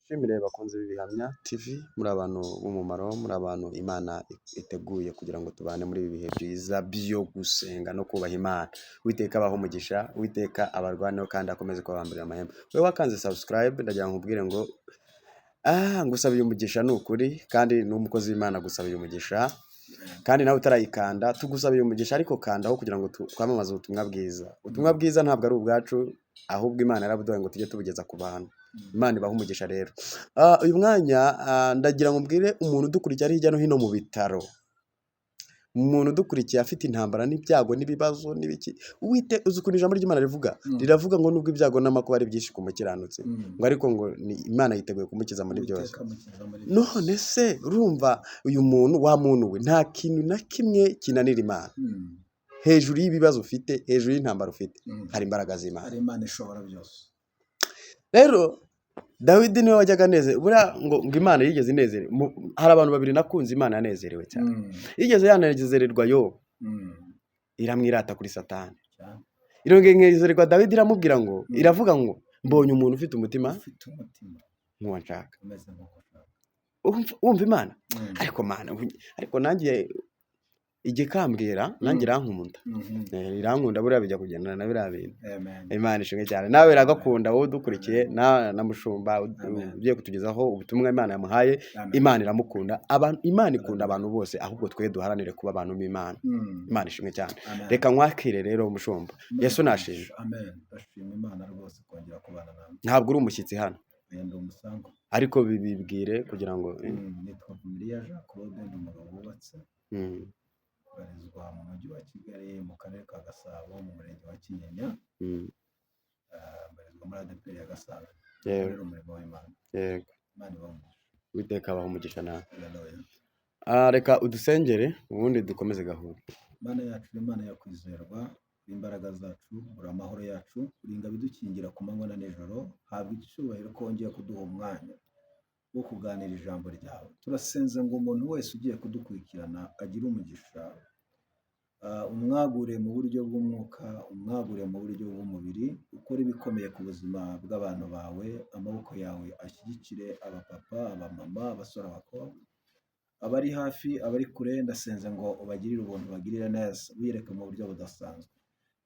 Shimire bakunze b'ibihamya TV muri abantu b'umumaro muri abantu Imana iteguye kugira ngo tubane muri ibi bihe byiza byo gusenga no kubaha Imana. Uwiteka abaho umugisha, Uwiteka abarwaneho kandi akomeze kubamburira amahema. Wewe wakanze subscribe ndagira ngo nkubwire ngo ngusabiye umugisha n'ukuri kandi n'umukozi w'Imana gusabiye umugisha. Kandi nawe utarayikanda tugusabiye umugisha ariko kandaho kugira ngo twamamaze ubutumwa bwiza. Ubutumwa bwiza ntabwo ari ubwacu ahubwo Imana yarabuduhaye ngo tujye tubugeza ku bantu. Imana ibaha umugisha rero. Uyu mwanya ndagira ngo mbwire umuntu udukurikiye ari hirya no hino mu bitaro. Umuntu udukurikiye afite intambara n'ibyago n'ibibazo n'ibiki. Uzi ukuntu ijambo ry'Imana riravuga ngo nubwo ibyago n'amakuba ari byinshi ku mukiranutsi, ngo ariko ngo Imana yiteguye kumukiza muri byose. None se urumva uyu muntu wa muntu we nta kintu na kimwe kinanira Imana. Hejuru y'ibibazo ufite, hejuru y'intambara ufite, hari imbaraga z'Imana. Hari Imana ishobora byose. Rero Dawidi niwe wajyaga buriya ngo Imana yigeze inezere. Hari abantu babiri nakunze Imana yanezerewe cyane. Yigeze yanezererwa Yobu, iramwirata kuri Satani. Irongera inezererwa Dawidi iramubwira ngo, iravuga ngo mbonye umuntu ufite umutima nk'uwa nshaka. Wumva Imana? Ariko nanjye igikambwira nanjye irankunda. Irankunda buriya bijya kugendana na biriya bintu. Imana ishimwe cyane. Nawe iragakunda wowe udukurikiye na mushumba ugiye kutugezaho ubutumwa Imana yamuhaye. Imana iramukunda. Imana ikunda abantu bose ahubwo twe duharanire kuba abantu b'Imana. Imana ishimwe cyane. Reka nkwakire rero mushumba. Yesu nashimwe. Amen. Ndashima Imana rwose kongera kubana nawe. Ntabwo uri umushyitsi hano. Ndi umusango. Ariko bibwire kugira ngo nitwa Vumiriya Jean Claude ndi umugabo wubatse. Barizwa mu mujyi wa Kigali mu karere ka Gasabo mu murenge wa Kinyinya. Barizwa muri ADEPR ya Gasabo. Rero umurimo w'Imana. Yego. Imana ibahe umugisha. Uwiteka abaho umugisha nawe. Reka udusengere ubundi dukomeze gahunda. Imana yacu ni Imana yo kwizerwa, imbaraga zacu, uri amahoro yacu, urinda bidukingira ku manywa na nijoro, habwa icyubahiro ko wongeye kuduha umwanya wo kuganira ijambo ryawe. Turasenze ngo umuntu wese ugiye kudukurikirana agire umugisha, umwagure mu buryo bw'umwuka, umwagure mu buryo bw'umubiri, ukore ibikomeye ku buzima bw'abantu bawe, amaboko yawe ashyigikire abapapa, abamama, abasore, abakobwa, abari hafi, abari kure. Ndasenze ngo ubagirire ubuntu, bagirire neza, wiyereke mu buryo budasanzwe.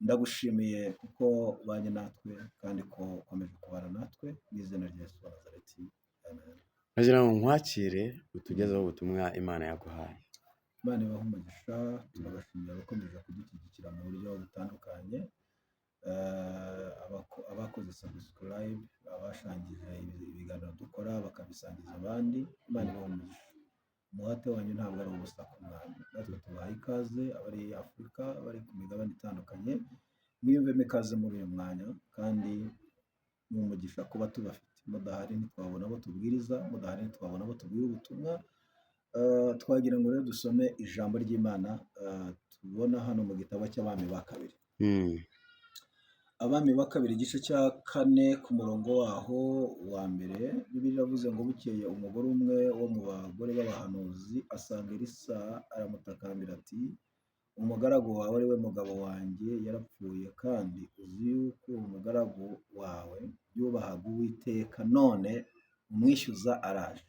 Ndagushimiye kuko ubanye natwe kandi ko ukomeje kubana natwe, mu izina rya Yesu wa Nazareti. Amen. Nagira ngo nkwakire utugezeho ubutumwa Imana yaguhaye. Imana ibahe umugisha. Turabashimira abakomeje kudushyigikira mu buryo butandukanye, abakoze subscribe, abashangije ibiganiro dukora bakabisangiza abandi. Imana ibahe umugisha. Umuhate wanyu ntabwo ari ubusa ku Mwami. Natwe tubaha ikaze, abari Afurika, abari ku migabane itandukanye, mwiyumvemo ikaze muri uyu mwanya kandi ni umugisha kuba tubafite. Mudahari ntitwabona abo tubwiriza, mudahari ntitwabona abo tubwira ubutumwa. Twagira ngo rero dusome ijambo ry'Imana tubona hano mu gitabo cy'Abami ba Kabiri. Abami ba Kabiri igice cya 4 ku murongo waho wa mbere. Bibiliya iravuze ngo bukeye umugore umwe wo mu bagore b'abahanuzi asanga Elisa, aramutakambira ati, umugaragu wawe ari we mugabo wanjye yarapfuye, kandi uzi yuko umugaragu wawe yubahaga Uwiteka, none umwishyuza araje,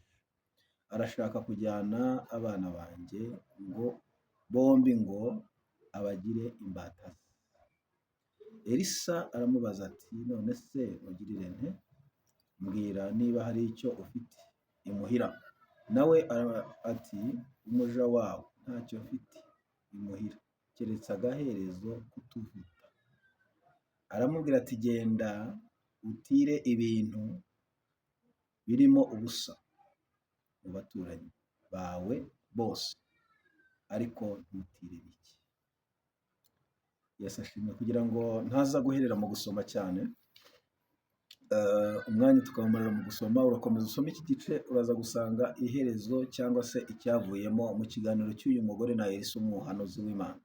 arashaka kujyana abana banjye ngo bombi ngo abagire imbata ze. Elisa aramubaza ati, none se ugirire nte? Mbwira niba hari icyo ufite imuhira. Nawe ati, umuja wawe ntacyo mfite imuhira keretse agaherezo kutuvuta. Aramubwira ati, genda utire ibintu birimo ubusa mu baturanyi bawe bose, ariko ntutire bike. Yesu ashimwe. Kugira ngo ntaza guherera mu gusoma cyane, umwanya tukawumarira mu gusoma, urakomeza usoma iki gice, uraza gusanga iherezo cyangwa se icyavuyemo mu kiganiro cy'uyu mugore na Elisa umuhanuzi w'Imana.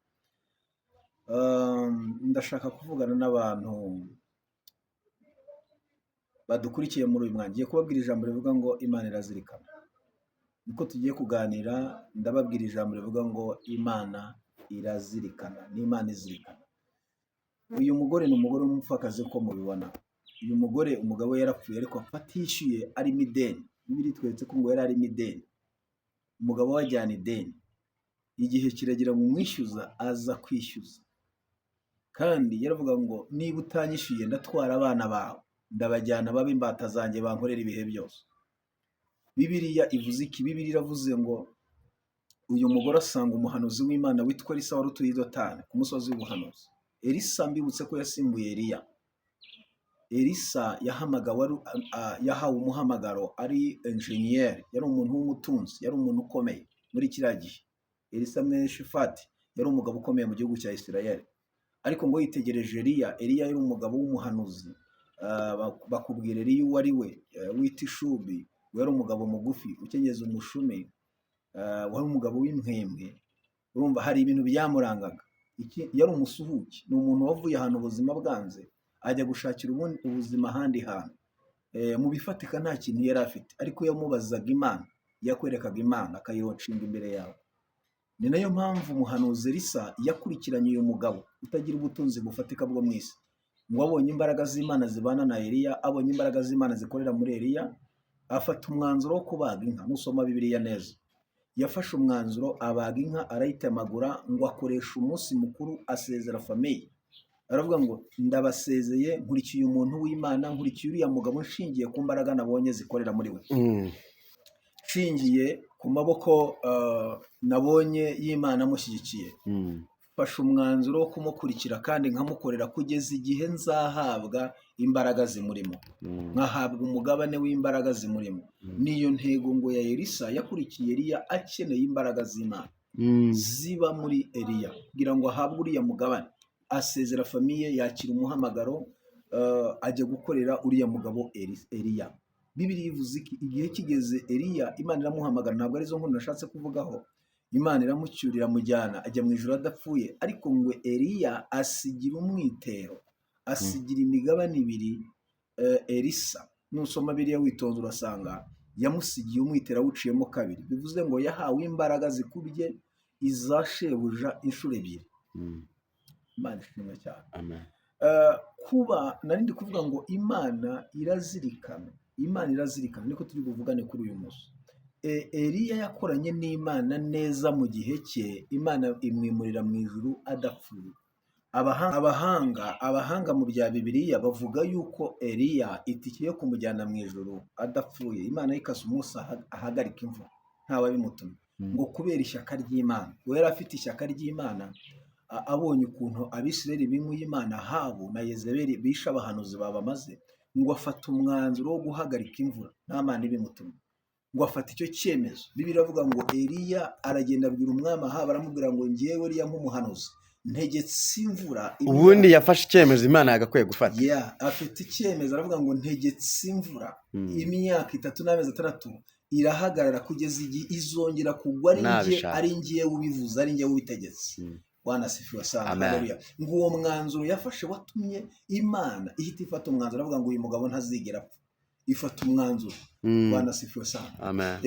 Ndashaka kuvugana n'abantu badukurikiye muri uyu mwanya. Ngiye kubabwira ijambo rivuga ngo Imana irazirikana. Niko tugiye kuganira, ndababwira ijambo rivuga ngo Imana irazirikana, ni Imana izirikana. Uyu mugore ni umugore w'umupfakazi uko mubibona. uyu mugore umugabo we yarapfuye ariko apfa atishyuye arimo ideni. Bibiliya itweretse ko ngo yari arimo ideni, umugabo we ajyana ideni, igihe kiragira ngo umwishyuza aza kwishyuza, kandi yaravuga ngo niba utanyishyuye ndatwara abana bawe ndabajyana babe imbata zanjye bankorera ibihe byose. Bibiliya ivuze iki? Bibiliya iravuze ngo uyu mugore asanga umuhanuzi w'Imana witwa Elisa wari utuye i Dotani ku musozi w'ubuhanuzi. Elisa mbibutse ko yasimbuye Eliya. Elisa yahawe umuhamagaro ari enjeniyeri, yari umuntu w'umutunzi, yari umuntu ukomeye muri kiriya gihe. Elisa mwene Shafati yari umugabo ukomeye mu gihugu cya Isirayeli, ariko ngo yitegereje Eliya yari umugabo w'umuhanuzi. Bakubwira Eliya uwo ari we, wita Ishubi, yari umugabo mugufi ukenyeza umushumi, wari umugabo w'impwembwe. Urumva hari ibintu byamurangaga. Yari umusuhuke, ni umuntu wavuye ahantu ubuzima bwanze ajya gushakira ubundi ubuzima ahandi hantu. Mu bifatika nta kintu yari afite, ariko yamubazaga Imana, yakwerekaga Imana akayirocinga imbere yawe. Ni nayo mpamvu umuhanuzi Elisa yakurikiranye uyu mugabo utagira ubutunzi bufatika bwo mu isi, ngo abonye imbaraga z'Imana zibana na Eliya, abonye imbaraga z'Imana zikorera muri Eliya, afata umwanzuro wo kubaga inka. Nusoma Bibiliya neza, yafashe umwanzuro abaga inka arayitemagura, ngo akoresha umunsi mukuru asezera famiye. Aravuga ngo ndabasezeye, nkurikiye umuntu w'Imana, nkurikiye uriya mugabo nshingiye ku mbaraga nabonye zikorera muri we, nshingiye ku maboko nabonye y'Imana amushyigikiye. Fashe umwanzuro wo kumukurikira kandi nkamukorera kugeza igihe nzahabwa imbaraga zimurimo, nkahabwa umugabane w'imbaraga zimurimo. Niyo ntego ngo ya Elisa yakurikiye Eliya akeneye imbaraga z'Imana ziba muri Eliya kugira ngo ahabwe uriya mugabane. Asezera famiye, yakira umuhamagaro, ajya gukorera uriya mugabo Eliya. Bibiliya ivuze iki? Igihe kigeze Eliya Imana iramuhamagara. Ntabwo arizo nkuru nashatse kuvugaho. Imana iramucyurira amujyana ajya mu ijuru adapfuye, ariko ngo Eliya asigira umwitero, asigira imigabane ibiri Elisa. Nusoma Bibiliya witonze urasanga yamusigiye umwitero awuciyemo kabiri. Bivuze ngo yahawe imbaraga zikubye iza shebuja inshuro ebyiri. Imana ishimwe cyane. Amen. Kuba narindi kuvuga ngo Imana irazirikana, Imana irazirikana, niko turi buvugane kuri uyu munsi. Eliya yakoranye n'Imana neza mu gihe cye, Imana imwimurira mu ijuru adapfuye. Abahanga mu bya Bibiliya bavuga yuko Eliya itike yo kumujyana mu ijuru adapfuye, Imana yikase umunsi ahagarika imvura ntawabimutumye, ngo kubera ishyaka ry'Imana. We yari afite ishyaka ry'Imana, abonye ukuntu Abisirayeli bimuye Imana, Ahabu na Yezebeli bishe abahanuzi babamaze, ngo afata umwanzuro wo guhagarika imvura nta Mana ibimutumye, ngo afata icyo cyemezo. Bibiliya iravuga ngo Eliya aragenda abwira umwami Ahabu, aramubwira ngo ngewe Eliya nk'umuhanuzi ntegetse imvura. Ubundi yafashe icyemezo Imana yagakwiye gufata. Afite icyemezo, aravuga ngo ntegetse imvura imyaka 3 n'amezi 6 irahagarara kugeza igihe izongera kugwa, ari ngiye ubivuze, ari ngiye ubitegetse. Bwana sifiwe sana. Haleluya. Ngo uwo mwanzuro yafashe watumye Imana ihita ifata umwanzuro, aravuga ngo uyu mugabo ntazigera apfa. Ifata umwanzuro. Bwana sifiwe sana. Amen.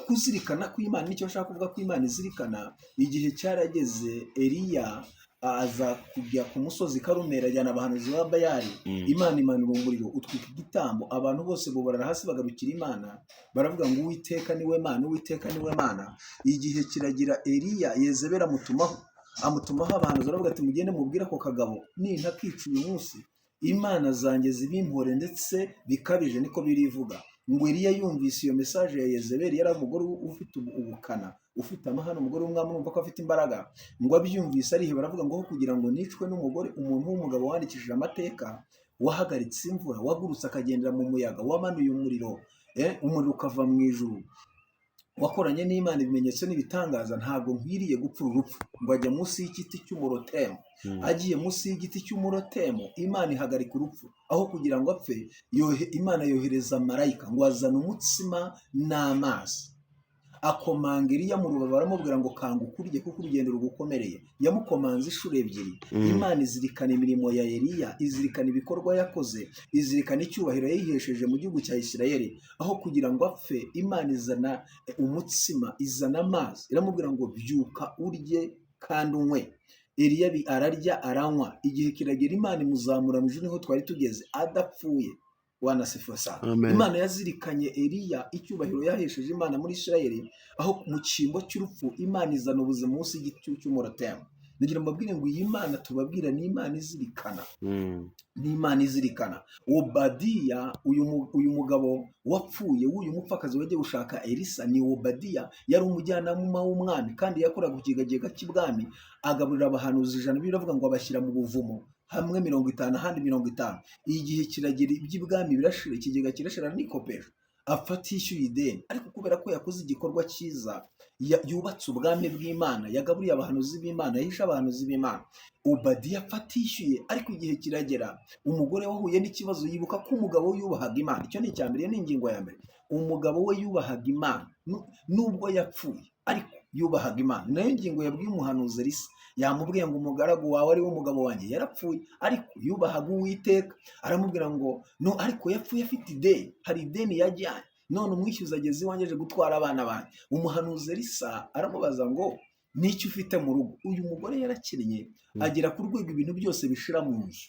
Kuzirikana ko Imana, nicyo nshaka kuvuga ko Imana izirikana. Igihe cyarageze Eliya aza kujya ku musozi Karumeli ajyana abahanuzi ba Bayali. Imana imanura umuriro utwika igitambo, abantu bose bobarara hasi bagarukira Imana, baravuga ngo Uwiteka niwe Mana, Uwiteka niwe Mana. Igihe kiragira Eliya Yezebeli amutumaho abahanuzi, baravuga ati mugende mubwire ako kagabo nintakica uyu munsi Imana zanjye zibimpore ndetse bikabije. Niko birivuga. Ngo Eliya yumvise iyo message ya Yezebeli, yari umugore ufite ubukana, ufite amahano, umugore w'umwami, urumva ko afite imbaraga. Ngo abyumvise arihe, baravuga ngo kugira ngo nicwe n'umugore, umuntu w'umugabo wandikishije amateka, wahagaritse imvura, wagurutse akagendera mu muyaga, wamanuye umuriro, umuriro ukava mu ijuru, wakoranye n'Imana ibimenyetso n'ibitangaza, ntabwo nkwiriye gupfa urupfu. Ngo ajya munsi y'igiti cy'umurotemu. Agiye munsi y'igiti cy'umurotemu, Imana ihagarika urupfu. Aho kugira ngo apfe, Imana yohereza marayika ngo azane umutsima n'amazi, akomanga Eliya mu rubavu, aramubwira ngo kanguka urye kuko urugendo rugukomereye. Yamukomanze inshuro ebyiri. Imana izirikana imirimo ya Eliya, izirikana ibikorwa yakoze, izirikana icyubahiro yayihesheje mu gihugu cya Isirayeli. Aho kugira ngo apfe, Imana izana umutsima, izana amazi, iramubwira ngo byuka urye kandi unywe. Eliya ararya aranywa. Igihe kiragera Imana imuzamura mu ijuru, niho twari tugeze adapfuye. wanasifuwe sana. Amen. Imana yazirikanye Eliya icyubahiro yahesheje Imana muri Isirayeli, aho mu cyimbo cy'urupfu Imana izana ubuzima munsi y'igiti cy'umurotemu. Nagira mbabwire ngo iyi Mana tubabwira ni Imana izirikana. Ni Imana izirikana. Obadiya, uyu mugabo wapfuye w'uyu mupfakazi wagiye gushaka Elisa, ni Obadiya, yari umujyanama w'umwami kandi yakoraga ku kigega cy'ibwami, agaburira abahanuzi 100, biravuga ngo abashyira mu buvumo, hamwe 50 ahandi 50. Igihe kiragera iby'ibwami birashira, ikigega kirashira nikopesha, apfa atishyuye ideni. Ariko kubera ko yakoze igikorwa cyiza, yubatse ubwami bw'Imana, yagaburiye abahanuzi b'Imana, yahishe abahanuzi b'Imana, Obadiya apfa atishyuye. Ariko igihe kiragera, umugore wahuye n'ikibazo, yibuka ko umugabo we yubahaga Imana. Icyo ni icya mbere, ni ingingo ya mbere. Umugabo we yubahaga Imana nubwo yapfuye, ariko yubahaga Imana. Nayo ngingo yabwiye umuhanuzi Elisa, yamubwiye ngo umugaragu wawe ari we mugabo wanjye yarapfuye, ariko yubahaga Uwiteka. Aramubwira ngo no, ariko yapfuye afite ideni, hari ideni yajyanye, none umwishyuza ageze iwanjye aje gutwara abana banjye. Umuhanuzi Elisa aramubaza ngo n'icyo ufite mu rugo? Uyu mugore yarakennye, agera ku rwego ibintu byose bishira mu nzu.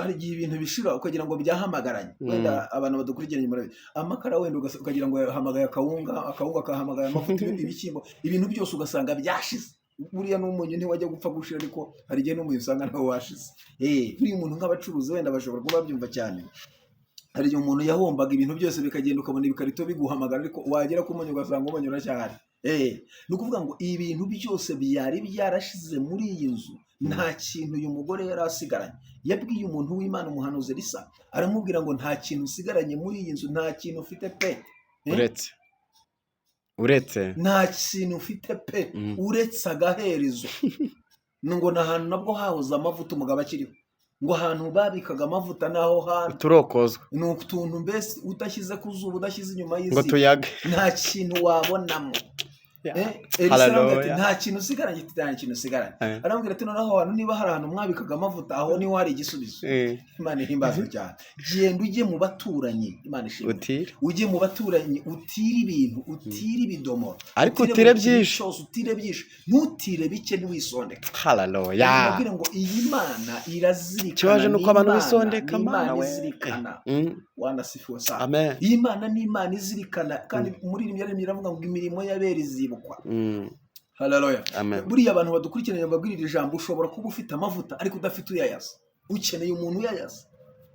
Hari igihe ibintu bishira ukagira ngo byahamagaranye. Wenda abantu badukurikiranye murabizi, amakara wenda ukagira ngo yahamagaye akawunga kahamagaye amavuta, ibishyimbo, ibintu byose ugasanga byashize. Buriya n'umunyu ntiwajya gupfa gushira, ariko hari igihe n'umunyu usanga nawe washize. Buriya umuntu nk'abacuruzi wenda bashobora kuba babyumva cyane. Hari igihe umuntu yahombaga ibintu byose bikagenda, ukabona ibikarito biguhamagara, ariko wagera ku munyu ugasanga umunyu uracyahari. Ni ukuvuga ngo ibintu byose byari byarashize muri iyi nzu, nta kintu uyu mugore yari asigaranye. Yabwiye umuntu w'Imana, umuhanuzi Elisa, aramubwira ngo nta kintu usigaranye muri iyi nzu, nta kintu ufite pe. Uretse nta kintu ufite pe, uretse agaherezo. Ngo n'ahantu nabwo hahoze amavuta umugabo akiriho, ngo ahantu babikaga amavuta naho hantu turokozwa, ni utuntu mbese udashyize ku zuba, udashyize inyuma y'isi, ngo tuyage, nta kintu wabonamo. Elisa aramubwira ati nta kintu usigaranye, nta kintu usigaranye. Aramubwira ati noneho ahantu niba hari ahantu mwabikaga amavuta, aho niho hari igisubizo. Imana ihimbazwe cyane. Genda ujye mu baturanyi, Imana ishimwe, ujye mu baturanyi, utire ibintu, utire ibidomoro, ariko utire byinshi, utire byinshi, ntutire bike, ntiwisondeke. Haleluya. Ndabwira ngo iyi Mana irazirikana. Kibaje nuko abantu bisondeka, Imana izirikana. Wanasifiwe sana. Amen. Iyi Mana ni Imana izirikana, kandi muri iri myanya iravuga ngo imirimo y'abera izibukwa. Haleluya. Buriya abantu badukurikiranye babwirira ijambo, ushobora kuba ufite amavuta ariko udafite uyayaza, ukeneye umuntu uyayaza.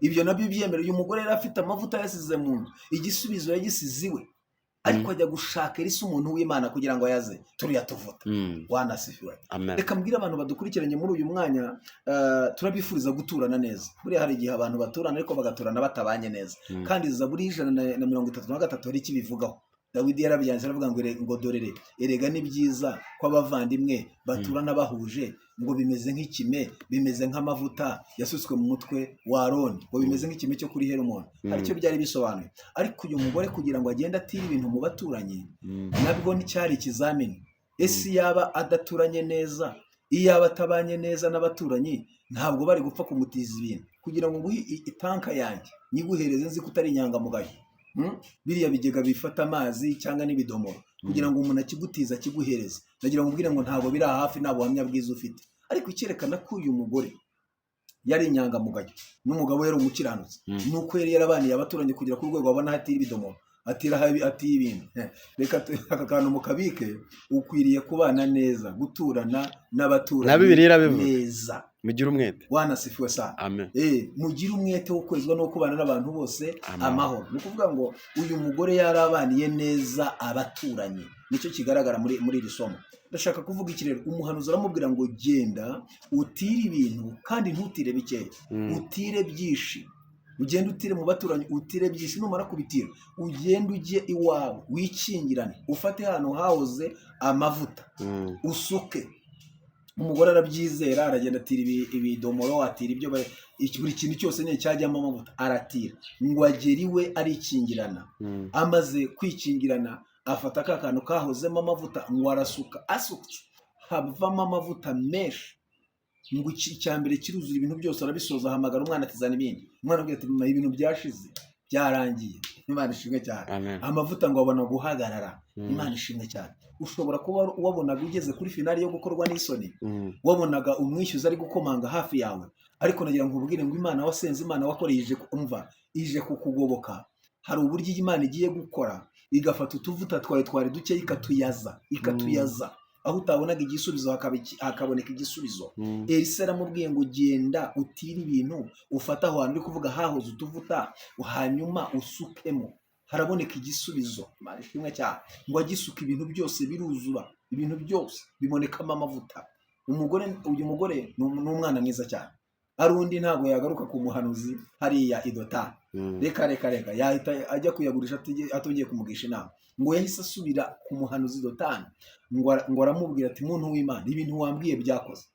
Ibyo nabyo byemera. Uyu mugore yari afite amavuta yasize mu nzu, igisubizo yagisize iwe, ariko ajya gushaka Elisa, umuntu w'Imana, kugira ngo ayaze turiya tuvuta. Wanasifiwe. Reka mbwira abantu badukurikiranye muri uyu mwanya, turabifuriza guturana neza. Buriya hari igihe abantu baturana ariko bagaturana batabanye neza, kandi Zaburi 133 hari ikibivugaho. Dawidi yarabyanditse aravuga ngo dorere, erega ni byiza ko abavandimwe baturana bahuje, ngo bimeze nk'ikime, bimeze nk'amavuta yasutswe mu mutwe wa Aroni, ngo bimeze nk'ikime cyo kuri Herumoni. Aricyo byari bisobanuye. Ariko uyu mugore kugira ngo agende atira ibintu mu baturanyi, nabwo nticyari ikizamini. Ese yaba adaturanye neza, iyaba atabanye neza n'abaturanyi, ntabwo bari gupfa kumutiza ibintu. Kugira ngo nguhe itanka yanjye nyiguhereze nzi ko utari inyangamugayo, biriya bigega bifata amazi cyangwa n'ibidomoro, kugira ngo umuntu akigutiza akiguhereze, nagira ngo mbwire ngo ntabwo biri hafi, nta buhamya bwiza ufite. Ariko icyerekana ko uyu mugore yari inyangamugayo, n'umugabo yari umukiranutsi, nuko yari yarabaniye abaturanyi kugira ku rwego babona hatira ibidomoro, atira ibintu. Reka aka kantu mukabike, ukwiriye kubana neza, guturana n'abaturanyi neza. Mugire umwete. Wanasifiwe sana. Amen. Mugire umwete wo kwezwa no kubana n'abantu bose amahoro. Ni ukuvuga ngo uyu mugore yarabaniye neza abaturanyi, nicyo kigaragara muri iri somo. Ndashaka kuvuga iki rero, umuhanuzi aramubwira ngo genda utire ibintu, kandi ntutire bikeya, utire byinshi. Ugende utire mu baturanyi, utire byinshi. Numara kubitira, ugende ujye iwawe, wikingirane, ufate hano hahoze amavuta, usuke. Umugore arabyizera, aragenda atira ibidomoro, atira ibyo buri kintu cyose nyine cyajyamo amavuta aratira, ngo agere iwe arikingirana. Amaze kwikingirana, afata ka kantu kahozemo amavuta, ngo arasuka. Asutse havamo amavuta menshi, ngo icya mbere kiruzura, ibintu byose arabisoza. Ahamagara umwana atizana ibindi. Umwana abwira ati ibintu byashize, byarangiye. Imana ishimwe cyane. Amavuta ngo abona guhagarara. Imana ishimwe cyane. Ushobora kuba wabonaga ugeze kuri finali yo gukorwa n'isoni, wabonaga umwishyuza ari gukomanga hafi yawe, ariko nagira ngo ubwire ngo Imana wasenze, Imana wakoresheje umva, ije kukugoboka. Hari uburyo Imana igiye gukora igafata utuvuta twawe twari duke ikatuyaza aho utabonaga igisubizo hakaboneka igisubizo. Elisa aramubwiye ngo genda utire ibintu ufata aho hantu uri kuvuga hahoze utuvuta hanyuma usukemo haraboneka igisubizo. Imana ishimwe cyane ngo agisuka ibintu byose biruzura, ibintu byose bibonekamo amavuta. Uyu mugore ni umwana mwiza cyane. Ari undi ntabwo yagaruka ku muhanuzi hariya i Dotani. Reka yahita ajya kuyagurisha atongeye kumugisha inama. Ngo yahise asubira ku muhanuzi Dotani ngo aramubwira ati muntu w'Imana, ibintu wambwiye byakoze,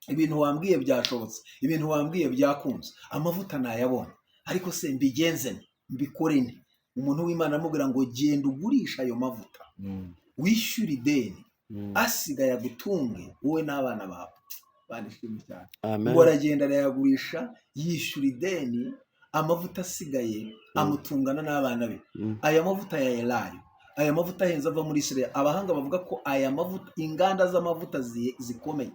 ibintu wambwiye byashobotse, ibintu wambwiye byakunze, amavuta nayabonye, ariko se mbigenze mbikore nte? Umuntu w'Imana aramubwira ngo genda ugurisha ayo mavuta wishyure ideni asigaye agutunge wowe n'abana bawe. Banishimye cyane. Ngo aragenda arayagurisha yishyura ideni, amavuta asigaye amutungana n'abana be. Aya mavuta ya elayo, aya mavuta ahenze ava muri Isirayeli, abahanga bavuga ko aya mavuta, inganda z'amavuta zikomeye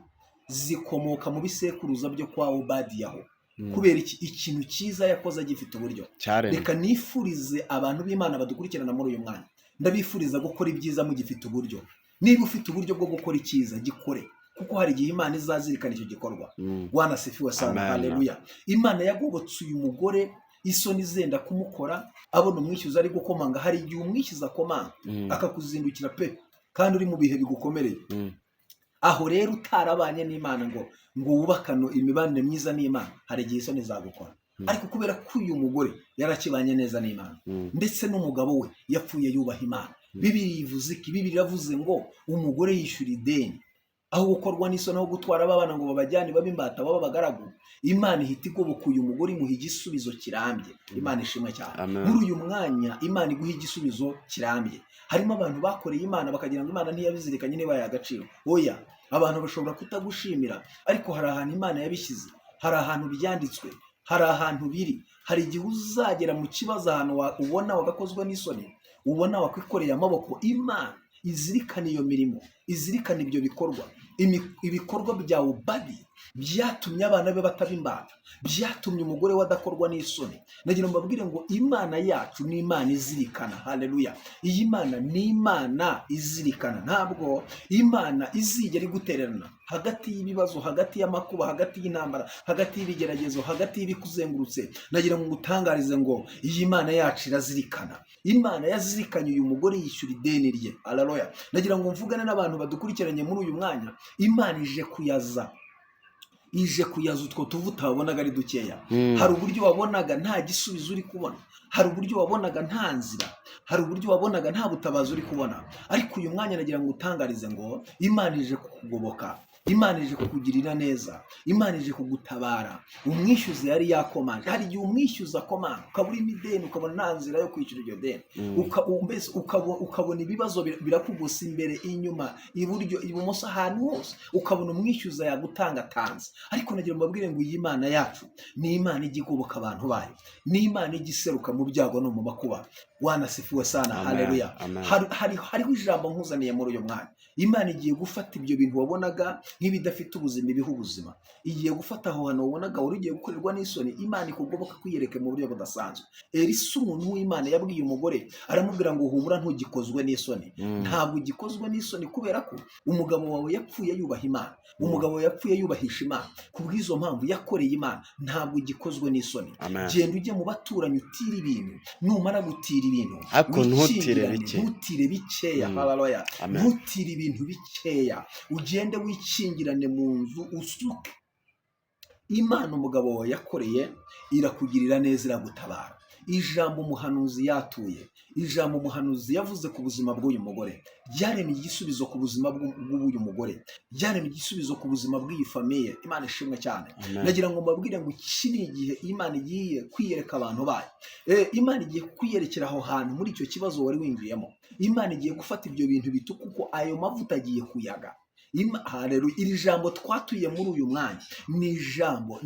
zikomoka mu bisekuruza byo kwa Obadiyaho. Kubera ikintu cyiza yakoze agifite uburyo. Reka nifurize abantu b'Imana badukurikirana muri uyu mwanya, ndabifuriza gukora ibyiza mugifite uburyo. Niba ufite uburyo bwo gukora icyiza gikore, kuko hari igihe Imana izazirikana icyo gikorwa. Bwana asifiwe sana. Haleluya. Imana yagobotse uyu mugore isoni zenda kumukora, abona umwishyuza ari gukomanga. Hari igihe umwishyuza akomanga akakuzindukira pe kandi uri mu bihe bigukomereye. Aho rero utarabanye n'Imana ngo wubakane imibanire myiza n'Imana, hari igihe isoni zagukora. Ariko kubera ko uyu mugore yarakibanye neza n'Imana ndetse n'umugabo we yapfuye yubaha Imana, Bibiliya ivuze iki? Bibiliya iravuze ngo umugore yishyura ideni aho gukorwa n'isoni, aho gutwara abana ngo babajyane babe imbata baba abagaragu. Imana ihita igoboka uyu mugore imuha igisubizo kirambye. Imana ishimwe cyane. Muri uyu mwanya Imana iguha igisubizo kirambye. Harimo abantu bakoreye Imana bakagira ngo Imana ntiyabizirikanye niba y'agaciro. Oya, abantu bashobora kutagushimira, ariko hari ahantu Imana yabishyize, hari ahantu byanditswe, hari ahantu biri. Hari igihe uzagera mu kibazo ahantu ubona wagakozwe n'isoni, ubona wakwikoreye amaboko, Imana izirikana iyo mirimo, izirikana ibyo bikorwa. Ibikorwa bya Obadiya byatumye abana be bataba imbata, byatumye umugore we adakorwa n'isoni. Nagira ngo mbabwire ngo Imana yacu ni Imana izirikana. Haleluya. Iyi Mana ni Imana izirikana. Ntabwo Imana izigera igutererana hagati y'ibibazo, hagati y'amakuba, hagati y'intambara, hagati y'ibigeragezo, hagati y'ibikuzengurutse. Nagira ngo ngutangarize ngo iyi Mana yacu irazirikana. Imana yazirikanye uyu mugore yishyura ideni rye. Haleluya. Nagira ngo mvugane n'abantu badukurikiranye muri uyu mwanya. Imana ije kuyaza utwo tuvuta wabonaga ari dukeya. Hari uburyo wabonaga nta gisubizo uri kubona, hari uburyo wabonaga nta nzira, hari uburyo wabonaga nta butabazi uri kubona, ariko uyu mwanya nagira ngo utangarize ngo Imana ije kukugoboka, Imana ije kukugirira neza, Imana ije kugutabara. Umwishyuza yari yakomanje. Hari igihe umwishyuza akomanga ukabura imideni, ukabona nta nzira yo kwishyura iryo deni, ukabona ibibazo birakugusa imbere, inyuma, iburyo, ibumoso, ahantu hose ukabona umwishyuza yagutangatanze. Ariko nagira ngo mbabwire ngo iyi Imana yacu ni Imana ijya igoboka abantu bayo, ni Imana ijya iseruka mu byago no mu makuba. Wanasifiwe sana. Haleluya. Hariho ijambo nkuzaniye muri uyu mwanya. Imana igiye gufata ibyo bintu wabonaga nk'ibidafite ubuzima ibiha ubuzima, igiye gufata aho hantu wabonaga wari ugiye gukorerwa n'isoni, Imana ikugoboka kwiyereke mu buryo budasanzwe. Elisa umuntu w'Imana yabwiye umugore, aramubwira ngo humura ntugikozwe n'isoni. Ntabwo ugikozwe n'isoni kubera ko umugabo wawe yapfuye yubaha Imana, umugabo wawe yapfuye yubahisha Imana. Kubw'izo mpamvu yakoreye Imana, ntabwo ugikozwe n'isoni. Genda ujye mu baturanyi utira ibintu, numara gutira ibintu ntutire bikeya. Haleluya. Ntutire ibintu bikeya, ugende wikingirane mu nzu usuke. Imana umugabo wawe yakoreye irakugirira neza, iragutabara. Ijambo umuhanuzi yatuye, ijambo umuhanuzi yavuze ku buzima bw'uyu mugore ryaremye igisubizo ku buzima bw'uyu mugore, ryaremye igisubizo ku buzima bw'iyi famiye. Imana ishimwe cyane. Nagira ngo mbabwire ngo iki ni igihe Imana igiye kwiyereka abantu bayo. Imana igiye kwiyerekera aho hantu muri icyo kibazo wari winjiyemo. Imana igiye gufata ibyo bintu bituko kuko ayo mavuta agiye kuyaga. Haleluya. Iri jambo twatuye muri uyu mwanya ni ijambo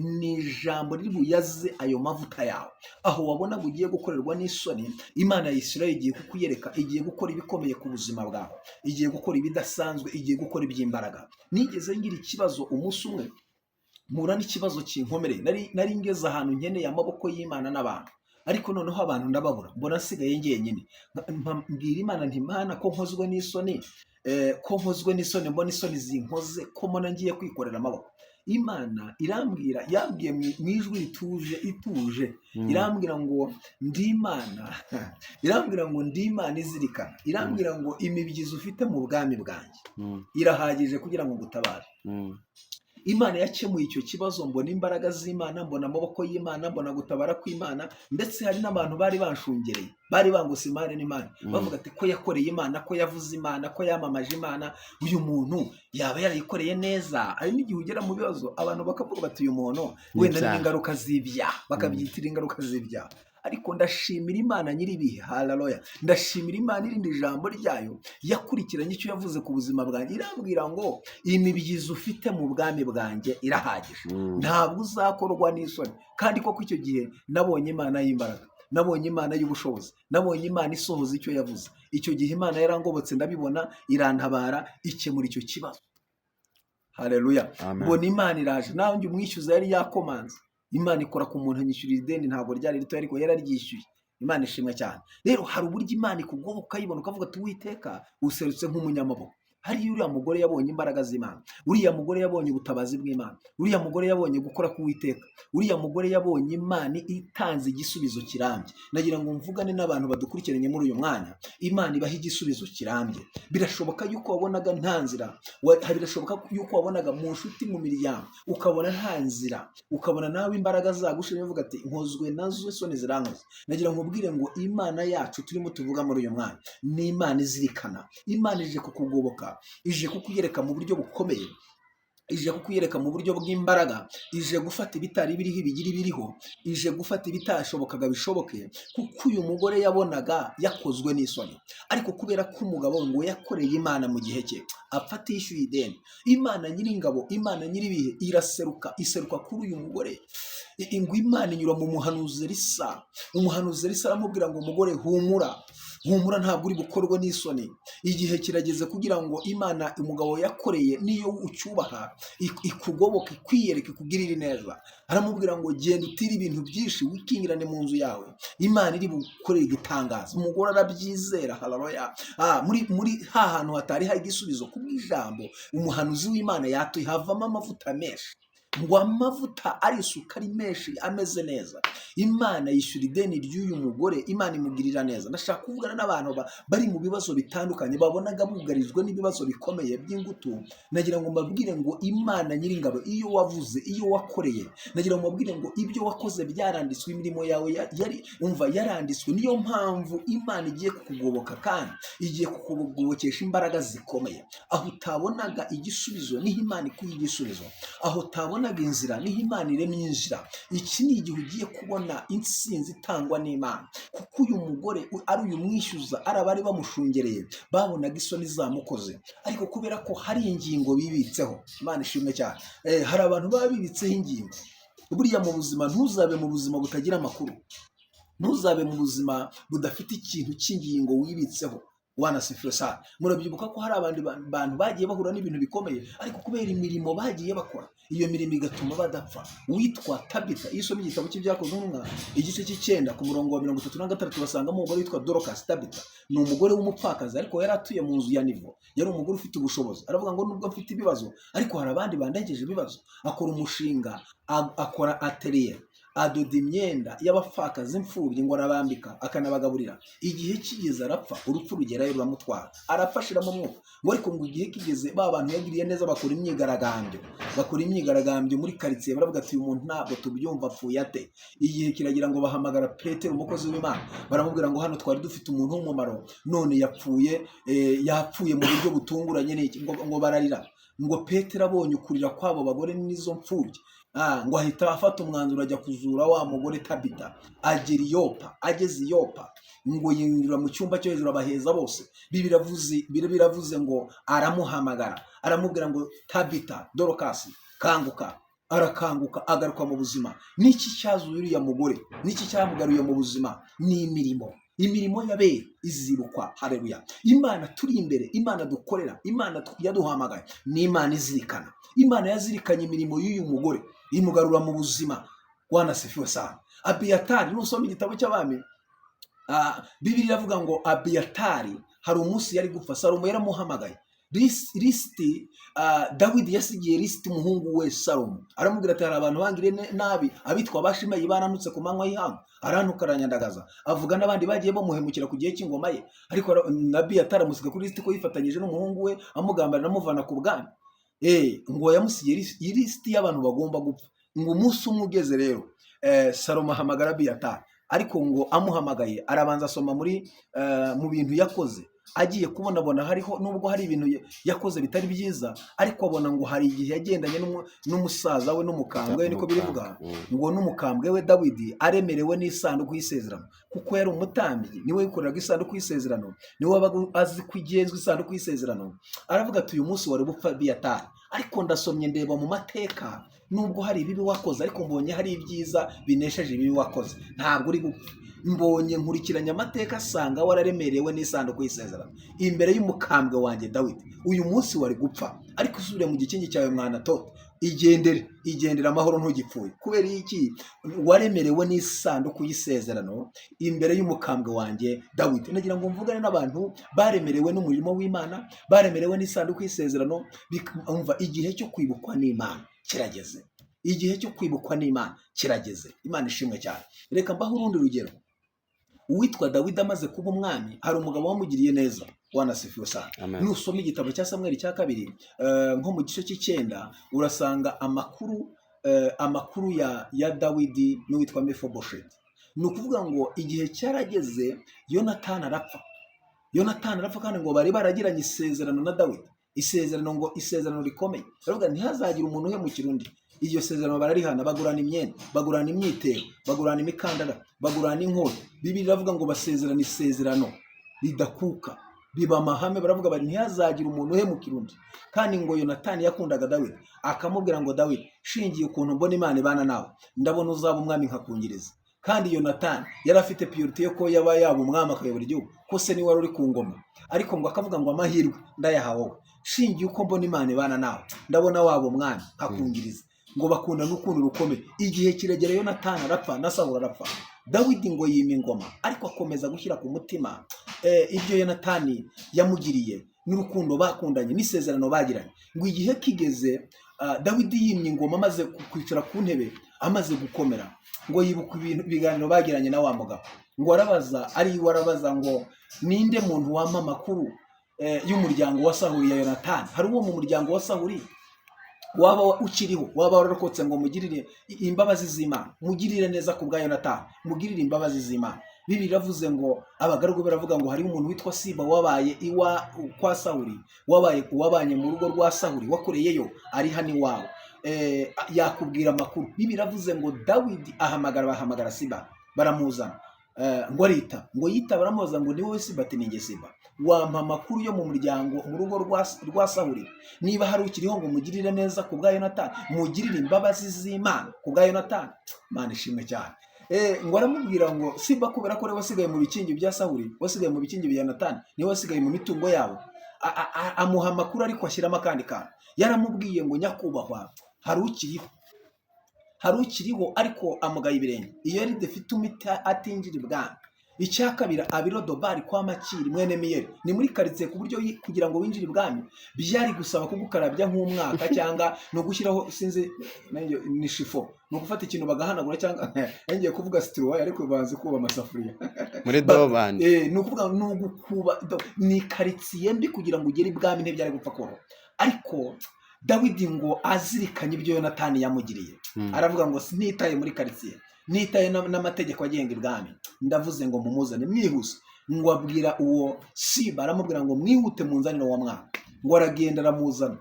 riri buyaze ayo mavuta yawe. Aho wabona ngo ugiye gukorerwa n'isoni, Imana ya Isirayeli igiye kukuyereka, igiye gukora ibikomeye ku buzima bwawe, igiye gukora ibidasanzwe, igiye gukora iby'imbaraga. Nigeze ngira ikibazo umunsi umwe, mpura n'ikibazo kinkomereye. Nari ngeze ahantu nkeneye amaboko y'Imana n'abantu. ariko noneho abantu ndababura, mbona nsigaye njyenyine. Mbwira Imana nti Mana ko nkozwe n'isoni, ko nkozwe n'isoni, mbona isoni zinkoze, ko mbona ngiye kwikorera amaboko. Imana irambwira, yambwiye mu ijwi ituje, irambwira ngo ndi Imana, irambwira ngo ndi Imana izirikana, irambwira ngo imibyizi ufite mu bwami bwanjye irahagije kugira ngo ngutabare. Imana yakemuye icyo kibazo, mbona imbaraga z'Imana, mbona amaboko y'Imana, mbona gutabara kw'Imana, ndetse hari n'abantu bari banshungereye, bari bangose imana n'Imana, bavuga ati ko yakoreye Imana, ko yavuze Imana, ko yamamaje Imana, uyu muntu yaba yarayikoreye neza. Hari n'igihe ugera mu bibazo abantu bakavuga bati uyu muntu wenda n'ingaruka z'ibyaha, bakabyitira ingaruka z'ibyaha. Ariko ndashimira Imana nyiribihe, haleluya, ndashimira Imana irindi jambo ryayo yakurikiranye icyo yavuze ku buzima bwanjye, irambwira ngo imibyizi ufite mu bwami bwanjye irahagije, ntabwo uzakorwa n'isoni. Kandi koko icyo gihe nabonye Imana y'imbaraga, nabonye Imana y'ubushobozi, nabonye Imana isohoza icyo yavuze. Icyo gihe Imana yarangobotse, ndabibona, irantabara, ikemura icyo kibazo. Haleluya, mbona Imana iraje, nawe njye umwishyuza yari yakomanze. Imana ikora ku muntu anyishyurira ideni, ntabwo ryari rito ariko yararyishyuye. Imana ishimwe cyane. Rero hari uburyo Imana ikugoboka ukayibona ukavuga ati Uwiteka userutse nk'umunyamaboko. Hariya uriya mugore yabonye imbaraga z'Imana, uriya mugore yabonye ubutabazi bw'Imana, uriya mugore yabonye gukora k'Uwiteka, uriya mugore yabonye Imana itanze igisubizo kirambye. Nagira ngo mvugane n'abantu badukurikiranye muri uyu mwanya, Imana ibaha igisubizo kirambye. Birashoboka yuko wabonaga nta nzira, birashoboka yuko wabonaga mu nshuti, mu miryango, ukabona nta nzira, ukabona nawe imbaraga zagushije, uvuga ati nkozwe nazo, isoni zirankoze. Nagira ngo mbwire ngo Imana yacu turimo tuvuga muri uyu mwanya ni Imana izirikana. Imana ije kukugoboka, ije kukuyereka mu buryo bukomeye, ije kukuyereka mu buryo bw'imbaraga, ije gufata ibitari biriho ibigira ibiriho, ije gufata ibitashobokaga bishoboke. Kuko uyu mugore yabonaga yakozwe n'isoni, ariko kubera ko umugabo ngo yakoreye Imana mu gihe cye, apfa atishyuye ideni, Imana nyiringabo, Imana nyiribihe iseruka kuri uyu mugore. Ngo Imana inyura mu muhanuzi Elisa, umuhanuzi Elisa aramubwira ngo umugore humura, humura, ntabwo uri bukorwe n'isoni. Igihe kirageze kugira ngo Imana umugabo yakoreye niyo ucyubaha ikugoboke, ikwiyereke, ikugirire neza. Aramubwira ngo genda utire ibintu byinshi, wikingirane mu nzu yawe, Imana iri bukorere igitangaza. Umugore arabyizera, haleluya. Muri hantu hatari hari igisubizo kubw'ijambo umuhanuzi w'Imana yatuye, havamo amavuta menshi, ngo amavuta ari isukari menshi ameze neza. Imana yishyura ideni ry'uyu mugore, Imana imugirira neza. Ndashaka kuvugana n'abantu bari mu bibazo bitandukanye, babonaga bugarijwe n'ibibazo bikomeye by'ingutu. Nagira ngo mbabwire ngo Imana nyiringabo, iyo wavuze, iyo wakoreye, nagira ngo mbabwire ngo ibyo wakoze byaranditswe, imirimo yawe yaranditswe. Niyo mpamvu Imana igiye kukugoboka, kandi igiye kukugobokesha imbaraga zikomeye. Aho utabonaga igisubizo niho Imana ikuye igisubizo, aho utabonaga inzira niho Imana iremye inzira. Iki ni igihe ugiye kubona intsinzi itangwa n'Imana, kuko uyu mugore ari uyu mwishyuza, ari abari bamushungereye, babonaga isoni zamukoze, ariko kubera ko hari ingingo bibitseho. Imana ishimwe cyane. Hari abantu baba bibitseho ingingo. Buriya mu buzima ntuzabe mu buzima butagira amakuru, ntuzabe mu buzima budafite ikintu cy'ingingo wibitseho. Wanasifiwe sana. Murabyibuka ko hari abandi bantu bagiye bahura n'ibintu bikomeye, ariko kubera imirimo bagiye bakora, iyo mirimo igatuma badapfa. Witwa Tabita, iyo usomye igitabo cy'Ibyakozwe n'Intumwa igice cy'Icyenda ku murongo wa 36 basangamo umugore witwa Dorcas. Tabita ni umugore w'umupfakazi, ariko yari atuye mu nzu ya nivo, yari umugore ufite ubushobozi. Aravuga ngo nubwo mfite ibibazo, ariko hari abandi bandengeje ibibazo. Akora umushinga, akora atelier, adoda imyenda y'abapfakazi, imfubyi, ngo arabambika, akanabagaburira. Igihe kigeze arapfa, urupfu rugerayo ruramutwara, arapfashiramo umwuka. Ngo ariko ngo igihe kigeze, ba bantu yagiriye neza bakora imyigaragambyo muri karitsiye, baravuga ati uyu muntu ntabwo tubyumva, apfuye ate. Igihe kiragira ngo bahamagara Petero, umukozi w'Imana, baramubwira ngo hano twari dufite umuntu w'umumaro, none yapfuye mu buryo butunguranye. N'iki ngo bararira. Ngo Petero abonye ukurira kw'abo bagore n'izo mfubyi, ngo ahita afata umwanzuro ajya kuzura wa mugore Tabita. Agera i Yopa, ageze i Yopa, ngo yinjira mu cyumba cyo hejuru, abaheza bose. Biravuze ngo aramuhamagara, aramubwira ngo Tabita, Dorcas, kanguka. Arakanguka, agaruka mu buzima. Niki cyazuye uriya mugore, niki cyamugaruye mu buzima? Ni imirimo y'abera izibukwa. Haleluya. Imana turi imbere, Imana dukorera, Imana yaduhamagaye, ni Imana izirikana. Imana yazirikanye imirimo y'uyu mugore, imugarura mu buzima. wanasifiwe sana. Abiyatari nusoma igitabo cy'abami, Bibiliya iravuga ngo Abiyatari hari umunsi yari gupfa, Salomo yaramuhamagaye. Lisiti Dawidi yasigiye Lisiti umuhungu we Salomo, aramubwira ati hari abantu bangiriye nabi, abitwa Bashimeyi bananutse ku manywa y'ihangu, arantuka aranyandagaza, avuga n'abandi bagiye bamuhemukira ku gihe cy'ingoma ye, ariko Abiyatari amusiga kuri Lisiti ko yifatanyije n'umuhungu we amugambanira amuvana ku bwami. Ngo yamusigiye Lisiti y'abantu bagomba gupfa. Ngo umunsi umwe ugeze rero, Salomo ahamagara Abiyatari, ariko ngo amuhamagaye arabanza asoma mu bintu yakoze, agiye kubona hariho nubwo hari ibintu yakoze bitari byiza, ariko abona ngo hari igihe yagendanye n'umusaza we n'umukambwe we, niko birivuga ngo n'umukambwe we Dawidi aremerewe n'isanduku y'isezerano, kuko yari umutambyi, niwe yikoreraga isanduku y'isezerano, niwe wabaga azi ko igenzwe isanduku y'isezerano. Aravuga ati uyu munsi wari gupfa Abiyatari, ariko ndasomye ndeba mu mateka, nubwo hari ibibi wakoze, ariko mbonye hari ibyiza binesheje ibibi wakoze, ntabwo uri gupfa. Mbonye nkurikiranye amateka asanga wararemerewe n'isanduku y'isezerano imbere y'umukambwe wanjye Dawidi, uyu munsi wari gupfa, ariko usubire mu gikingi cyawe mwana toto, igendera amahoro ntugipfuye. Kubera iki? Waremerewe n'isanduku y'isezerano imbere y'umukambwe wanjye Dawidi. Nagira ngo mvugane n'abantu baremerewe n'umurimo w'Imana, baremerewe n'isanduku y'isezerano. Umva, igihe cyo kwibukwa n'Imana kirageze, igihe cyo kwibukwa n'Imana kirageze. Imana ishimwe cyane. Reka mbaho urundi rugero. Uwitwa Dawidi amaze kuba umwami, hari umugabo wamugiriye neza, wanasifiwe sana. Nusoma igitabo cya Samweli cya 2 nko mu gice cy'Icyenda, urasanga amakuru ya Dawidi n'uwitwa Mefibosheti. Ni ukuvuga ngo igihe cyarageze Yonatani arapfa, kandi ngo bari baragiranye isezerano na Dawidi, isezerano rikomeye. Baravuga ntihazagire umuntu uhemukira undi. Iryo sezerano bararihana, bagurana imyenda, bagurana imyitero, bagurana imikandara, bagurana inkota. Bibiliya iravuga ngo basezerana isezerano ridakuka, biba amahame. Baravuga bari ntihazagire umuntu uhemukira undi. Kandi ngo Yonatani yakundaga Dawidi, akamubwira ngo Dawidi, shingiye ukuntu mbona Imana ibana nawe, ndabona uzaba umwami nkakungiriza. Kandi Yonatani yari afite purity yo ko yaba umwami akayobora igihugu, ko se niwe wari uri ku ngoma. Ariko ngo akavuga ngo amahirwe ndayaha wowe, shingiye uko mbona Imana ibana nawe, ndabona waba umwami nkakungiriza. Ngo bakunda n'ukuntu rukomeye. Igihe kiregera Yonatani arapfa na Sawuli arapfa, Dawidi ngo yima ingoma, ariko akomeza gushyira ku mutima ibyo Yonatani yamugiriye n'urukundo bakundanye n'isezerano bagiranye. Ngo igihe kigeze, Dawidi yimye ingoma, amaze kwicara ku ntebe, amaze gukomera, ngo yibuka ibiganiro bagiranye na wa mugabo. Ngo arabaza ngo ninde muntu wampa amakuru y'umuryango wa Sawuli ya Yonatani? Hari uwo mu muryango wa Sawuli waba ukiriho, waba wararokotse, ngo mugirire imbabazi z'Imana, mugirire neza ku bwa Yonatani, mugirire imbabazi z'Imana. Bibiliya iravuze ngo abagaragu baravuga ngo hari umuntu witwa Siba wabaye kwa Sawuli, wabanye mu rugo rwa Sawuli, wakoreyeyo, ari hano iwawe, yakubwira amakuru. Bibiliya iravuze ngo Dawidi bahamagara Siba, baramuzana. Ngo arita, ngo yita, baramubaza ngo ni wowe Siba? Ati ni njye Siba. Wampa amakuru yo mu muryango, mu rugo rwa Sawuli, niba hari ukiriho, ngo mugirire neza ku bwa Yonatani, mugirire imbabazi z'Imana ku bwa Yonatani. Imana ishimwe cyane. Ngo aramubwira ngo Siba, kubera ko wasigaye mu bikingi bya Sawuli, wasigaye mu bikingi bya Yonatani, niwe wasigaye mu mitungo yabo. Amuha amakuru, ariko ashyiramo akandi kantu. Yaramubwiye ngo nyakubahwa, hari ukiriho, ariko amugaye ibirenge. Iyo yari defite umita atinjira ibwami. Icya kabiri, Abirodobari kwa Makiri mwene Miyeri, ni muri karitsiye, ku buryo kugira ngo winjire ibwami byari gusaba kugukarabya nk'umwaka, cyangwa no gushyiraho sinzi ni shifo, no gufata ikintu bagahanagura, cyangwa ngiye kuvuga sitiruwayi, ariko bazi kuba amasafuriya muri dobani. Ni ukuvuga n'ugukuba, ni karitsiye mbi kugira ngo ugere ibwami, ntibyari gupfa koro. Ariko Dawidi ngo azirikanye ibyo Yonatani yamugiriye, aravuga ngo sinitaye muri karitsiye, nitaye n'amategeko agenga ibwami, ndavuze ngo mumuzane mwihuse. Ngo abwira uwo Siba, aramubwira ngo mwihute munzanire uwo mwana. Ngo aragenda aramuzana.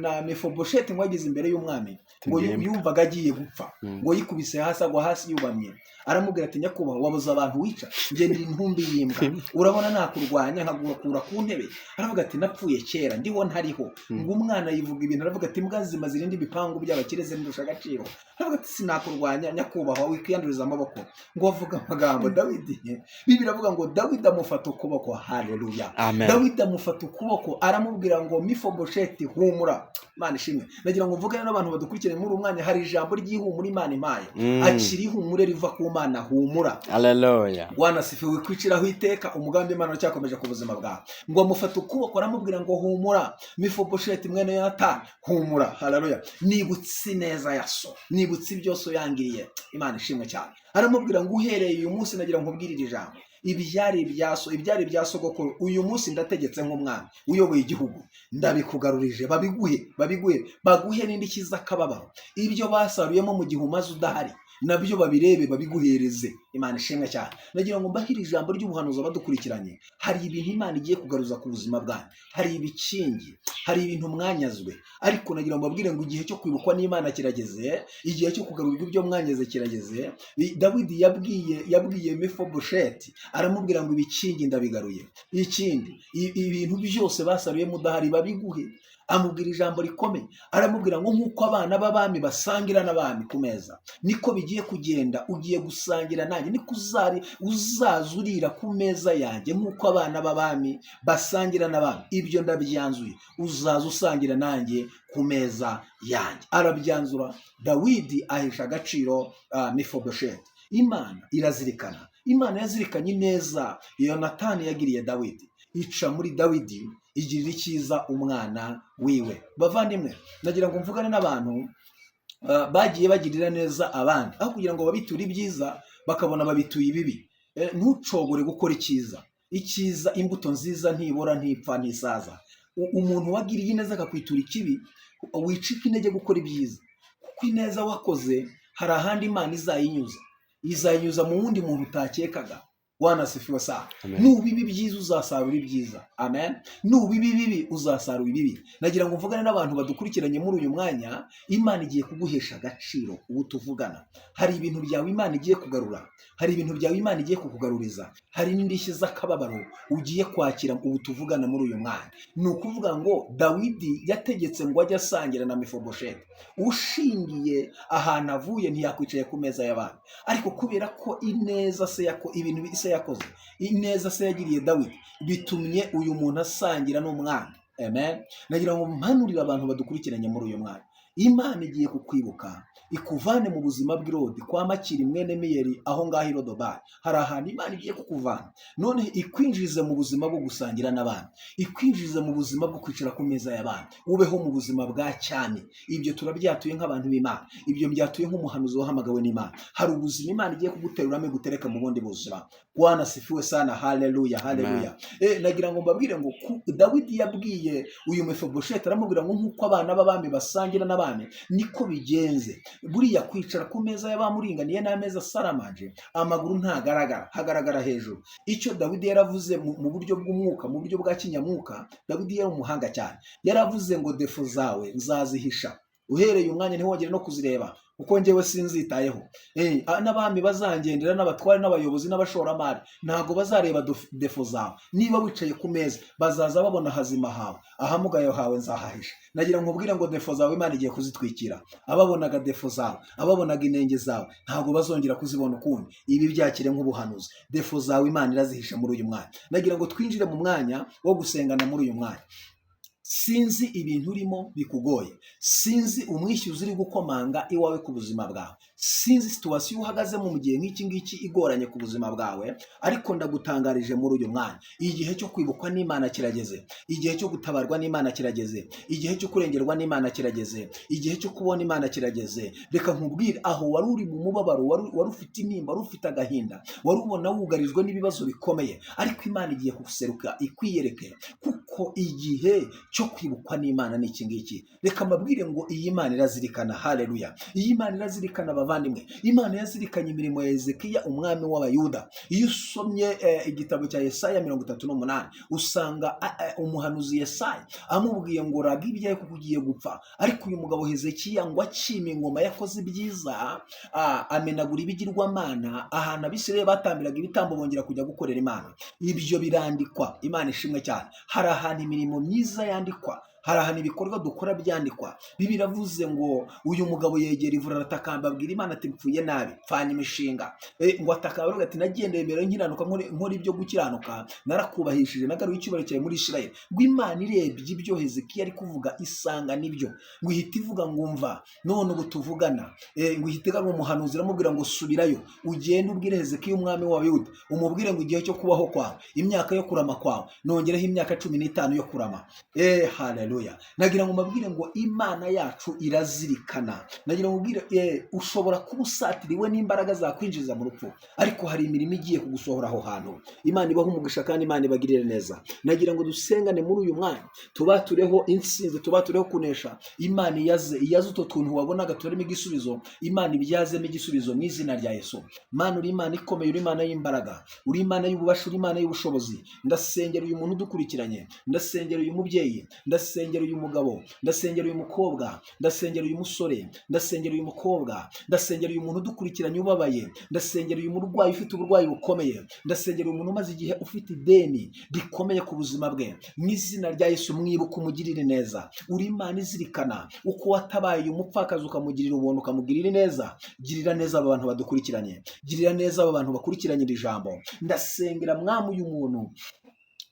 Na Mefibosheti ngo ageze imbere y'umwami, ngo yumvaga agiye gupfa, ngo yikubise hasi, agwa hasi yubamye. Aramubwira ati nyakubahwa, wabuze abantu wica, njye ndi intumbi y'imbwa, urabona nakurwanya nkagukura ku ntebe. Aravuga ati napfuye kera, ndiho ntariho. Ngo umwana yivuga ibintu, aravuga ati imbwa zima zirindi ibipangu by'abakire zindusha agaciro. Aravuga ati sinakurwanya nyakubahwa, wikiyanduriza amaboko. Ngo avuga amagambo Dawidi. Bibiliya iravuga ngo Dawidi amufata ukuboko. Haleluya. Dawidi amufata ukuboko, aramubwira ngo Mefibosheti humura. Imana ishimwe. Nagira ngo mvugane n'abantu badukurikiranye muri umwanya, hari ijambo ry'ihumura Imana impaye. Akiri ihumure riva ku Mana, humura. Haleluya. Bwana sifiwe. Kwiciraho iteka umugambi Imana cyakomeje ku buzima bwawe. Ngo amufata ukuboko aramubwira ngo humura Mefibosheti mwene Yonatani, humura. Haleluya. Nibutse neza ya so, nibutse ibyo so yangiriye. Imana ishimwe cyane. Aramubwira ngo uhereye uyu munsi nagira ngo nkubwire iri jambo, ibyari ibya sogokuru uyu munsi ndategetse nk'umwami uyoboye igihugu, ndabikugarurije, baguhe n'indishyi z'akababaro. Ibyo basaruyemo mu gihe umaze udahari nabyo babirebe babiguhereze. Imana ishimwe cyane. Nagira ngo mbahire ijambo ry'ubuhanuzi abadukurikiranye. Hari ibintu Imana igiye kugaruza ku buzima bwanyu, hari ibikingi, hari ibintu mwanyazwe, ariko nagira ngo mbabwire ngo igihe cyo kwibukwa n'Imana kirageze, igihe cyo kugarurirwa ibyo mwanyaze kirageze. Dawidi yabwiye Mefibosheti, aramubwira ngo ibikingi ndabigaruye, ikindi ibintu byose basaruyemo udahari babiguhe. Amubwira ijambo rikomeye, aramubwira ngo nk'uko abana b'abami basangira n'abami ku meza, niko bigiye kugenda, ugiye gusangira nanjye, niko uzaza urira ku meza yanjye nk'uko abana b'abami basangira n'abami. Ibyo ndabyanzuye, uzaza usangira nanjye ku meza yanjye. Arabyanzura. Dawidi ahesha agaciro Mefibosheti. Imana irazirikana. Imana yazirikanye neza Yonatani yagiriye Dawidi, ica muri Dawidi igirira icyiza umwana wiwe. Bavandimwe, nagira ngo mvugane n'abantu bagiye bagirira neza abandi, aho kugira ngo babiture ibyiza bakabona babituye ibibi. Ntucogore gukora icyiza. Imbuto nziza ntibora, ntipfa, ntisaza. Umuntu wagiriye neza akakwitura ikibi, wicika intege gukora ibyiza, kuko ineza wakoze hari ahandi Imana izayinyuza mu wundi muntu utakekaga. Bwana sifiwe sana. Nubiba ibyiza uzasarura ibyiza. Amen. Nubiba ibibi uzasarura ibibi. Nagira ngo mvugane n'abantu badukurikiranye muri uyu mwanya. Imana igiye kuguhesha agaciro ubu tuvugana. Hari ibintu byawe Imana igiye kugarura, hari ibintu byawe Imana igiye kukugaruriza, hari n'indishyi z'akababaro ugiye kwakira ubu tuvugana muri uyu mwanya. Ni ukuvuga ngo Dawidi yategetse ngo ajye asangira na Mefibosheti. Ushingiye ahantu avuye ntiyakwicaye ku meza y'abandi, ariko kubera ko ineza ibintu se yakoze, ineza se yagiriye Dawidi, bitumye uyu muntu asangira n'umwana. Amen. Nagira ngo mpanurire abantu badukurikiranye muri uyu mwanya. Imana igiye kukwibuka, ikuvane mu buzima bw'Irodi kwa Makiri mwene Miyeri, aho ngaho i Lodebari. Hari ahantu Imana igiye kukuvana, none ikwinjize mu buzima bwo gusangira n'abandi, ikwinjize mu buzima bwo kwicara ku meza y'abandi, ubeho mu buzima bwa cyane. Ibyo turabyatuye nk'abantu b'Imana, ibyo byatuye nk'umuhanuzi wahamagawe n'Imana. Hari ubuzima Imana igiye kuguteruramo gutereka mu bundi buzima. Bwana sifiwe sana. Haleluya, haleluya. Nagira ngo mbabwire ngo Dawidi yabwiye uyu Mefibosheti, aramubwira ngo nk'uko abana b'abami basangira n'abami niko bigenze. Buriya kwicara ku meza y'abamuringaniye n'ameza asaramanje, amaguru ntagaragara, hagaragara hejuru. Icyo Dawidi yaravuze mu buryo bw'umwuka, mu buryo bwa kinyamwuka, Dawidi yari umuhanga cyane. Yaravuze ngo defo zawe nzazihisha, uhereye umwanya ntiwongere no kuzireba, kuko njyewe sinzitayeho. N'abami bazangendera, n'abatware, n'abayobozi, n'abashoramari, ntabwo bazareba defo zawe. Niba wicaye ku meza bazaza babona hazima hawe, ahamugayo hawe nzahahisha. Nagira ngo nkubwire ngo defo zawe Imana igiye kuzitwikira. Ababonaga defo zawe, ababonaga inenge zawe, ntabwo bazongera kuzibona ukundi. Ibi byakire nk'ubuhanuzi. Defo zawe Imana irazihisha muri uyu mwanya. Nagira ngo twinjire mu mwanya wo gusengana muri uyu mwanya. Sinzi ibintu urimo bikugoye, sinzi umwishyuzi uri gukomanga iwawe ku buzima bwawe, sinzi situwasiyo uhagazemo mu gihe nk'iki ngiki igoranye ku buzima bwawe, ariko ndagutangarije muri uyu mwanya, igihe cyo kwibukwa n'Imana kirageze, igihe cyo gutabarwa n'Imana kirageze, igihe cyo kurengerwa n'Imana kirageze, igihe cyo kubona Imana kirageze. Reka nkubwire, aho wari uri mu mubabaro, wari ufite intimba, wari ufite agahinda, wari ubona wugarijwe n'ibibazo bikomeye, ariko Imana igiye kuguseruka ikwiyereke, kuko igihe cyo kwibukwa n'Imana ni iki ngiki. Reka mbabwire ngo iyi Imana irazirikana. Haleluya. Iyi Imana irazirikana abavandimwe. Imana yazirikanye imirimo ya Hezekiya umwami w'Abayuda. Iyo usomye igitabo cya Yesaya 38 usanga umuhanuzi Yesaya amubwiye ngo raga ibyaye kuko ugiye gupfa, ariko uyu mugabo Hezekiya ngo acima ingoma yakoze ibyiza, amenagura ibigirwamana, ahantu Abisirayeli batambiraga ibitambo bongera kujya gukorera Imana. Ibyo birandikwa. Imana ishimwe cyane. Hari ahantu imirimo myiza yandikwa, hari ahantu ibikorwa dukora byandikwa. Bibiliya iravuze ngo uyu mugabo yegera ivura aratakamba abwira Imana ati mpfuye nabi, pfanye imishinga. Ngo atakamba aravuga ati nagendeye imbere nkiranuka nkora ibyo gukiranuka, narakubahishije nagaruye icyubahiro cyawe muri Isirayeli. Ngo Imana irebye ibyo Hezekiya ari kuvuga isanga nibyo, ngo ihita ivuga ngo umva none ubu tuvugana. Ngo ihita igana umuhanuzi iramubwira ngo subirayo ugende ubwire Hezekiya umwami w'Abayuda umubwire ngo igihe cyo kubaho kwawe, imyaka yo kurama kwawe nongereho imyaka 15 yo kurama. Haleluya. Nagira ngo mabwire ngo Imana yacu irazirikana. Nagira ngo mbwire ushobora kuba usatiriwe n'imbaraga zakwinjiza mu rupfu, ariko hari imirimo igiye kugusohora aho hantu. Imana ibaha umugisha kandi Imana ibagirire neza. Nagira ngo dusengane muri uyu mwanya, tubatureho intsinzi, tubatureho kunesha. Imana iyaze uto tuntu wabonaga turimo igisubizo, Imana ibyazemo igisubizo mu izina rya Yesu. Mana uri Imana ikomeye, uri Imana y'imbaraga, uri Imana y'ububasha, uri Imana y'ubushobozi. Ndasengera uyu muntu udukurikiranye, ndasengera uyu mubyeyi, ndasengera uyu mugabo, ndasengera uyu mukobwa, ndasengera uyu musore, ndasengera uyu mukobwa, ndasengera uyu muntu udukurikiranye ubabaye, ndasengera uyu murwayi ufite uburwayi bukomeye, ndasengera uyu muntu umaze igihe ufite ideni rikomeye ku buzima bwe. Mu izina rya Yesu mwibuka umugirire neza. Uri Imana izirikana uko watabaye uyu mupfakazi ukamugirira ubuntu ukamugirira neza. Girira neza aba bantu badukurikiranye, girira neza aba bantu bakurikiranye iri jambo. Ndasengera mwami uyu muntu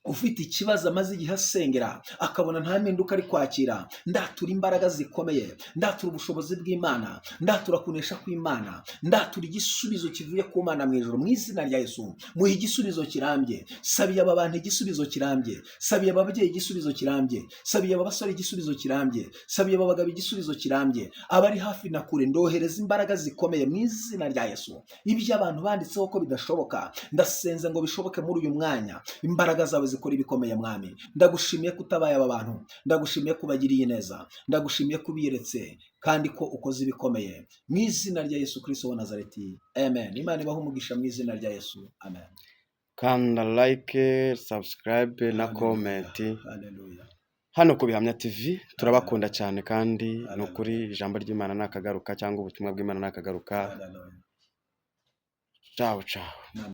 ufite ikibazo amaze igihe asengera akabona nta mpinduka ari kwakira. Ndatura imbaraga zikomeye, ndatura ubushobozi bw'Imana, ndatura kunesha kw'Imana, ndatura igisubizo kivuye ku Mana mu ijuru. Mu izina rya Yesu muhe igisubizo kirambye. Sabiye aba bantu igisubizo kirambye, sabiye aba babyeyi igisubizo kirambye, sabiye aba basore igisubizo kirambye, sabiye aba bagabo igisubizo kirambye. Abari hafi na kure ndohereza imbaraga zikomeye mu izina rya Yesu. Ibyo abantu banditseho ko bidashoboka, ndasenze ngo bishoboke muri uyu mwanya. Imbaraga zawe zikora ibikomeye mwami. Ndagushimiye kutabaye aba bantu, ndagushimiye kubagiriye neza, ndagushimiye kubiyeretse kandi ko ukoze ibikomeye mu izina rya Yesu Kristo wa Nazareti. Amen. Imana ibahe umugisha mu izina rya Yesu. Amen. Kanda like, subscribe na comment. Haleluya. Hano ku Bihamya TV turabakunda cyane kandi no kuri ijambo ry'Imana nakagaruka cyangwa ubutumwa bw'Imana nakagaruka. Ciao ciao.